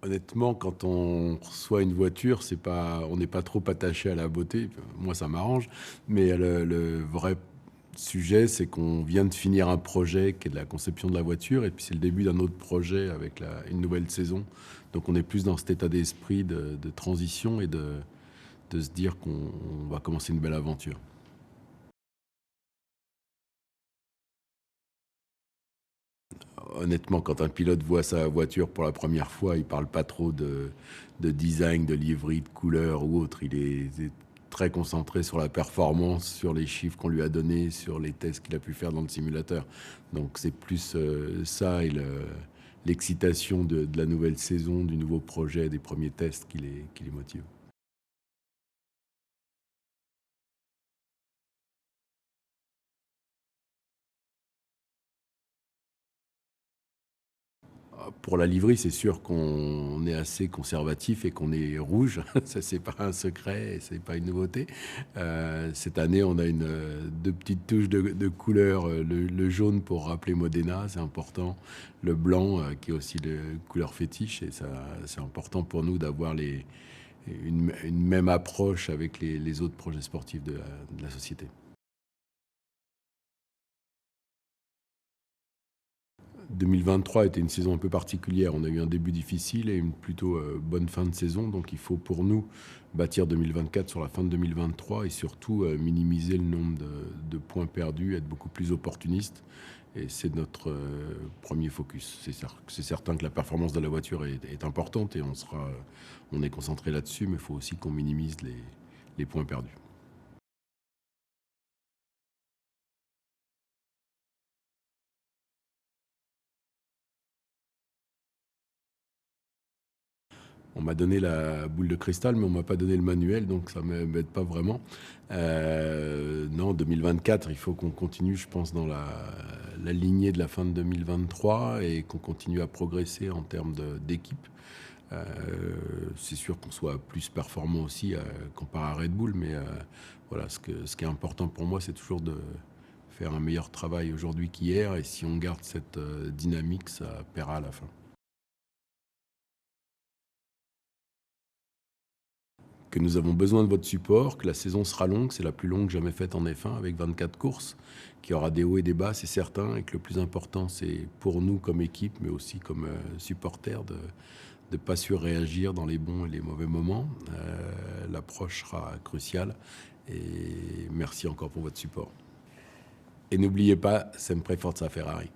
Honnêtement, quand on reçoit une voiture, on n'est pas trop attaché à la beauté. Moi, ça m'arrange, mais le vrai sujet, c'est qu'on vient de finir un projet qui est de la conception de la voiture, et puis c'est le début d'un autre projet avec une nouvelle saison. Donc on est plus dans cet état d'esprit de transition et de se dire qu'on va commencer une belle aventure. Honnêtement, quand un pilote voit sa voiture pour la première fois, il parle pas trop de design, de livery, de couleur ou autre. Il est très concentré sur la performance, sur les chiffres qu'on lui a donnés, sur les tests qu'il a pu faire dans le simulateur. Donc c'est plus ça et l'excitation de la nouvelle saison, du nouveau projet, des premiers tests qui les motive. Pour la livrée, c'est sûr qu'on est assez conservatif et qu'on est rouge. Ça, c'est pas un secret et c'est pas une nouveauté. Cette année, on a deux petites touches de couleur. Le jaune pour rappeler Modena, c'est important. Le blanc, qui est aussi le couleur fétiche. Et ça, c'est important pour nous d'avoir une même approche avec les autres projets sportifs de la société. 2023 était une saison un peu particulière. On a eu un début difficile et une plutôt bonne fin de saison. Donc il faut pour nous bâtir 2024 sur la fin de 2023 et surtout minimiser le nombre de points perdus, être beaucoup plus opportuniste. Et c'est notre premier focus. C'est certain que la performance de la voiture est importante et on est concentré là-dessus, mais il faut aussi qu'on minimise les points perdus. On m'a donné la boule de cristal, mais on m'a pas donné le manuel, donc ça m'aide pas vraiment. Non, 2024, il faut qu'on continue, je pense, dans la lignée de la fin de 2023 et qu'on continue à progresser en termes d'équipe. Euh, c'est sûr qu'on soit plus performant aussi comparé à Red Bull, mais voilà, ce qui est important pour moi, c'est toujours de faire un meilleur travail aujourd'hui qu'hier, et si on garde cette dynamique, ça paiera à la fin. Que nous avons besoin de votre support, que la saison sera longue, c'est la plus longue jamais faite en F1 avec 24 courses, qu'il y aura des hauts et des bas, c'est certain, et que le plus important, c'est pour nous comme équipe, mais aussi comme supporters, de ne pas surréagir dans les bons et les mauvais moments. L'approche sera cruciale, et merci encore pour votre support. Et n'oubliez pas, sempre Forza Ferrari.